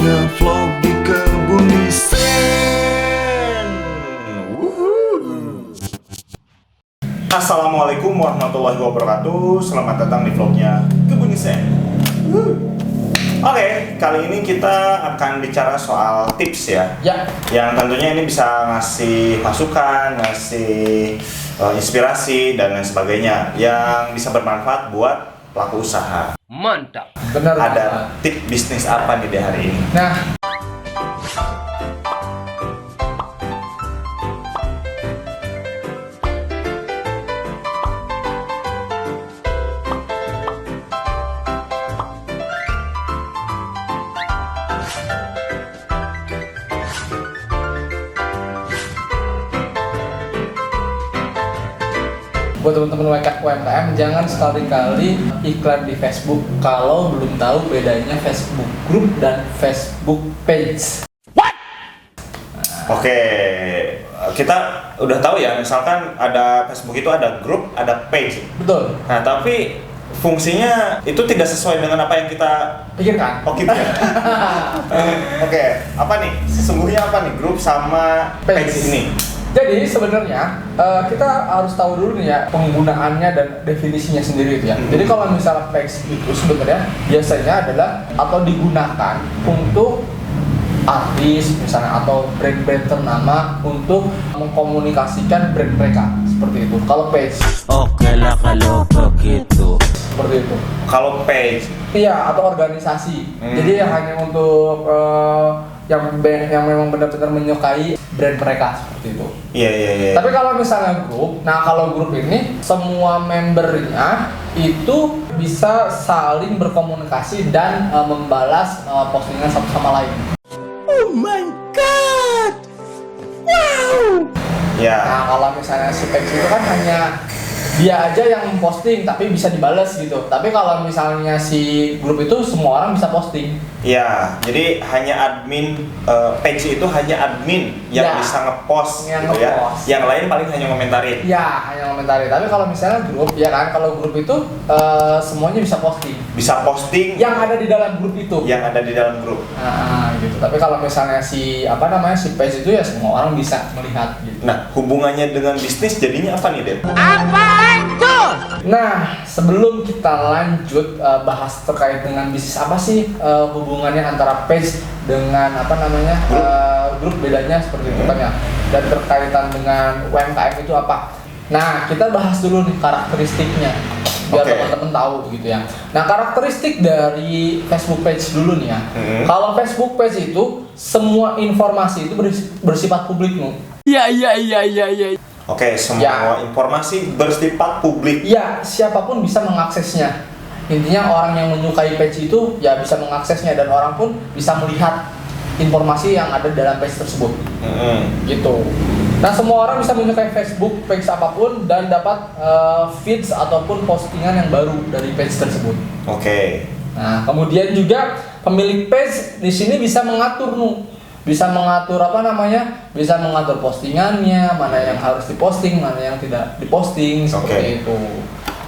Ngevlog di kebun Sen. Assalamualaikum warahmatullahi wabarakatuh. Selamat datang di vlognya Kebun Sen. Oke, kali ini kita akan bicara soal tips ya. Ya. Yang tentunya ini bisa ngasih masukan, ngasih inspirasi dan lain sebagainya yang bisa bermanfaat buat pelaku usaha. Mantap. Benar. Ada tip bisnis apa nih di hari ini? Nah, buat teman-teman UMKM jangan sekali-kali iklan di Facebook kalau belum tahu bedanya Facebook Group dan Facebook Page. Oke, kita udah tahu ya, misalkan ada Facebook itu ada grup, ada page. Betul. Nah, tapi fungsinya itu tidak sesuai dengan apa yang kita Pikirkan. Oke, apa nih? Sesungguhnya apa nih grup sama page ini? Jadi sebenarnya kita harus tahu dulu nih ya penggunaannya dan definisinya sendiri itu ya. Jadi kalau misalnya page itu sebenarnya biasanya adalah atau digunakan untuk artis misalnya atau brand-brand ternama untuk mengkomunikasikan brand mereka seperti itu. Kalau page, Oke lah kalau begitu. seperti itu. Kalau page, Iya, atau organisasi. Jadi hanya untuk yang memang benar-benar menyukai brand mereka seperti itu. iya. Tapi kalau misalnya grup, nah kalau grup ini semua membernya itu bisa saling berkomunikasi dan membalas postingan satu sama lain. Oh my god. Wow. ya. Nah kalau misalnya si page itu kan hanya dia aja yang memposting tapi bisa dibales gitu. Tapi kalau misalnya si grup itu semua orang bisa posting. Ya, jadi hanya admin page itu hanya admin yang Ya, bisa ngepost yang gitu ya. ngepost. Yang lain paling hanya komentarin. Ya hanya komentari. Tapi kalau misalnya grup, ya kan kalau grup itu semuanya bisa posting. Bisa posting Yang ada di dalam grup itu. yang ada di dalam grup. Nah, gitu. Tapi kalau misalnya si si page itu ya semua orang bisa melihat gitu. Nah, hubungannya dengan bisnis jadinya apa nih, Den? Nah, sebelum kita lanjut bahas terkait dengan bisnis apa sih hubungannya antara page dengan grup bedanya seperti itu kan ya. Dan berkaitan dengan UMKM itu apa? Nah, kita bahas dulu nih karakteristiknya biar Oke. teman-teman tahu gitu ya. Nah, karakteristik dari Facebook page dulu nih ya. Kalau Facebook page itu semua informasi itu bersifat publik nih. Ya. Oke, semua informasi bersifat publik. Ya, siapapun bisa mengaksesnya. Intinya orang yang menyukai page itu ya bisa mengaksesnya dan orang pun bisa melihat informasi yang ada dalam page tersebut. Gitu. Nah, semua orang bisa menyukai Facebook page apapun dan dapat feeds ataupun postingan yang baru dari page tersebut. Oke. Nah, kemudian juga pemilik page di sini bisa mengatur bisa mengatur bisa mengatur postingannya, mana yang harus diposting, mana yang tidak diposting seperti itu.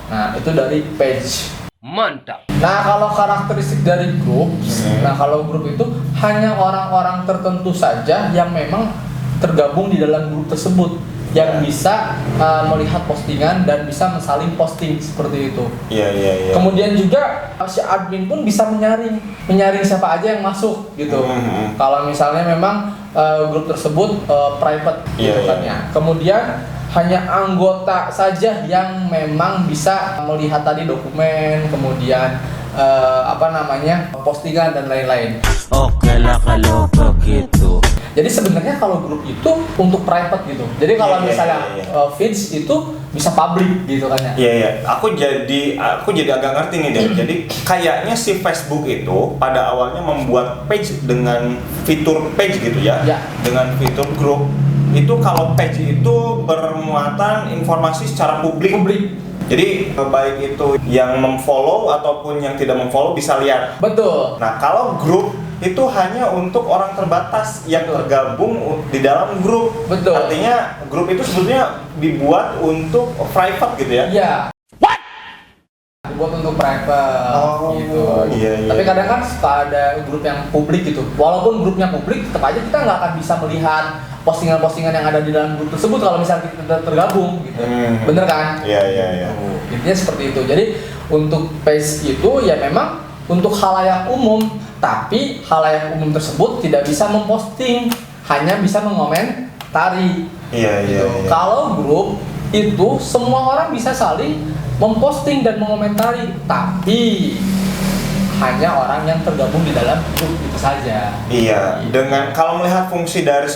Nah, itu dari page. Mantap. Nah, kalau karakteristik dari grup, nah kalau grup itu hanya orang-orang tertentu saja yang memang tergabung di dalam grup tersebut yang bisa melihat postingan dan bisa saling posting seperti itu. Iya. Kemudian juga si admin pun bisa menyaring siapa aja yang masuk gitu. Kalau misalnya memang grup tersebut private gitu kan ya. Kemudian hanya anggota saja yang memang bisa melihat tadi dokumen, kemudian postingan dan lain-lain. Oke lah kalau begitu. Jadi sebenarnya kalau grup itu untuk private gitu. Jadi kalau misalnya feeds itu bisa public gitu kan ya. Iya. Aku jadi agak ngerti nih, Den. Jadi kayaknya si Facebook itu pada awalnya membuat page dengan fitur page gitu ya. Ya. Dengan fitur grup. Itu kalau page itu bermuatan informasi secara publik. Jadi baik itu yang memfollow ataupun yang tidak memfollow bisa lihat. Betul. Nah, kalau grup itu hanya untuk orang terbatas yang tergabung di dalam grup. Betul. Artinya grup itu sebetulnya dibuat untuk private gitu ya. Iya. dibuat untuk private Oh, gitu. iya. Tapi kadang kan suka ada grup yang publik gitu. Walaupun grupnya publik, tetap aja kita nggak akan bisa melihat postingan-postingan yang ada di dalam grup tersebut kalau misalnya kita tidak tergabung gitu. Bener kan? Iya. Intinya seperti itu. Jadi untuk page itu ya memang untuk khalayak umum, tapi khalayak umum tersebut tidak bisa memposting, hanya bisa mengomentari. Iya. Gitu. Kalau grup itu semua orang bisa saling memposting dan mengomentari, tapi hanya orang yang tergabung di dalam grup itu saja. Iya, dengan kalau melihat fungsi dari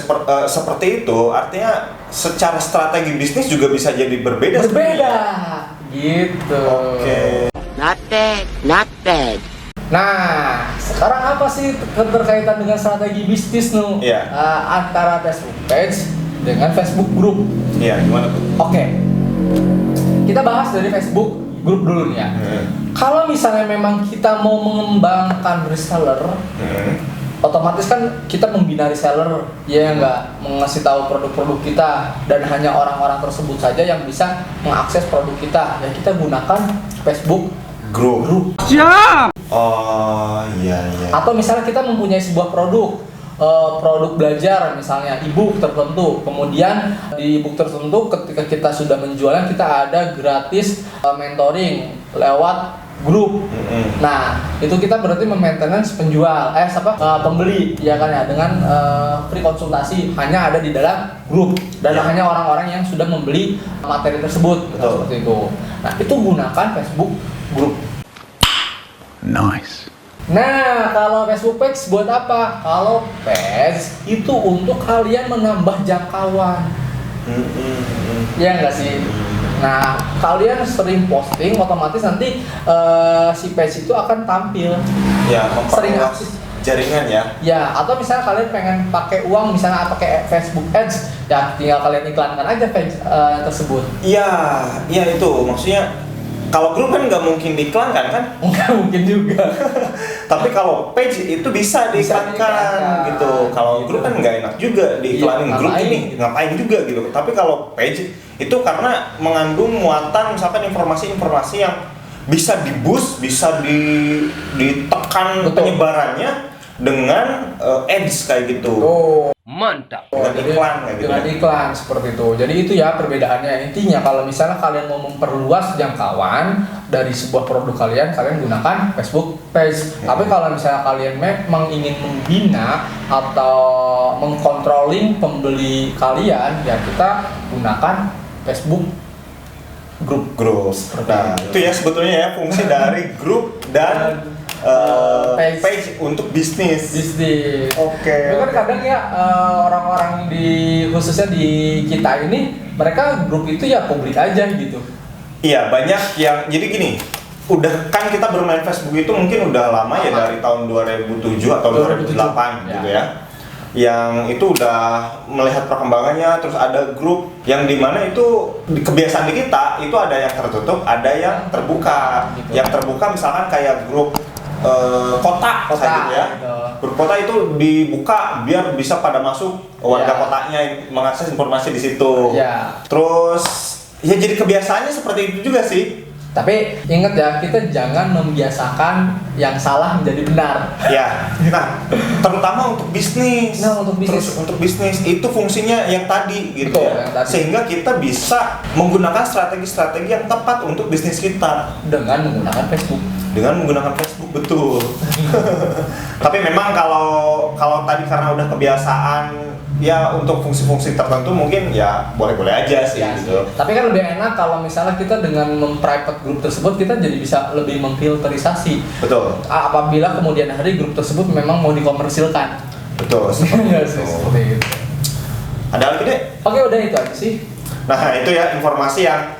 seperti itu, artinya secara strategi bisnis juga bisa jadi berbeda. Berbeda, gitu. Oke. Not bad. Nah, sekarang apa sih keterkaitan dengan strategi bisnis Iya. antara Facebook page dengan Facebook group? Iya, gimana tuh? Oke, kita bahas dari Facebook group dulu nih ya. Kalau misalnya memang kita mau mengembangkan reseller, otomatis kan kita membina reseller, ya nggak, mengasih tahu produk-produk kita, dan hanya orang-orang tersebut saja yang bisa mengakses produk kita. Ya kita gunakan Facebook Grup. Oh, iya. Atau misalnya kita mempunyai sebuah produk, produk belajar misalnya e-book tertentu, kemudian di e-book tertentu ketika kita sudah menjualnya kita ada gratis mentoring lewat grup. Nah itu kita berarti maintenance penjual, pembeli ya kan ya, dengan free konsultasi hanya ada di dalam grup dan hanya orang-orang yang sudah membeli materi tersebut. Seperti itu. Nah itu gunakan Facebook grup. Nice. Nah, kalau Facebook page buat apa? Kalau page itu untuk kalian menambah jangkauan. Ya enggak sih? Nah, kalian sering posting, otomatis nanti si page itu akan tampil. Ya, Sering memperluas aktif. jaringan ya. Ya, atau misalnya kalian pengen pakai uang, misalnya pakai Facebook Ads, ya tinggal kalian iklankan aja page tersebut. Iya itu maksudnya. Kalau grup kan nggak mungkin diiklankan kan? Nggak mungkin juga. Tapi kalau page itu bisa diiklankan gitu. Kalau grup kan nggak enak juga diiklanin grup ini, ngapain juga gitu. Tapi kalau page itu karena mengandung muatan misalkan informasi-informasi yang bisa di-boost, bisa ditekan penyebarannya dengan ads kayak gitu. Mantap. Dengan iklan kayak gitu. Dengan iklan seperti itu. Jadi itu ya perbedaannya. Intinya kalau misalnya kalian mau memperluas jangkauan dari sebuah produk kalian gunakan Facebook page. Tapi kalau misalnya kalian memang ingin membina atau mengkontrolling pembeli kalian, ya kita gunakan Facebook grup. Nah, itu ya sebetulnya ya fungsi dari grup dan page untuk bisnis. Oke. Kan kadang ya orang-orang khususnya di kita ini, mereka grup itu ya publik aja gitu. Iya, banyak yang jadi gini. Udah kan kita bermain Facebook itu mungkin udah lama ya, dari tahun 2007 atau 2008 gitu ya. Yang itu udah melihat perkembangannya, terus ada grup yang dimana itu kebiasaan di kita itu ada yang tertutup, ada yang terbuka. Gitu. Yang terbuka misalkan kayak grup kota gitu ya. Gitu. Grup kota itu dibuka biar bisa pada masuk warga kotanya mengakses informasi di situ. Terus ya jadi kebiasaannya seperti itu juga sih. Tapi ingat ya, kita jangan membiasakan yang salah menjadi benar. Ya, nah terutama untuk bisnis. Terus untuk bisnis itu fungsinya yang tadi gitu. Betul, ya. yang tadi. Sehingga kita bisa menggunakan strategi-strategi yang tepat untuk bisnis kita Dengan menggunakan Facebook. Betul. Tapi memang kalau tadi karena udah kebiasaan ya untuk fungsi-fungsi tertentu mungkin ya boleh-boleh aja sih gitu. Tapi kan lebih enak kalau misalnya kita dengan memprivate grup tersebut kita jadi bisa lebih memfilterisasi. Betul. Apabila kemudian hari grup tersebut memang mau dikomersilkan. Betul. Seperti itu. Ada lagi deh? Oke, udah itu aja sih. Nah itu ya informasi yang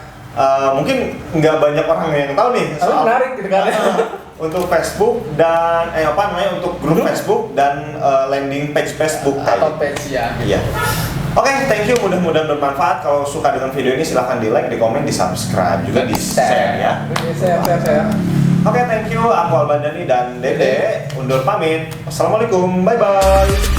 mungkin nggak banyak orang yang tahu nih Tapi menarik gitu kan. Untuk Facebook dan untuk grup Facebook dan landing page Facebook Atau page ya. Iya. Oke, thank you, mudah-mudahan bermanfaat. Kalau suka dengan video ini silahkan di like, di komen, di subscribe, juga di share ya. Oke, share. Oke, thank you. Aku Albandani dan Dede undur pamit. Assalamualaikum, bye bye.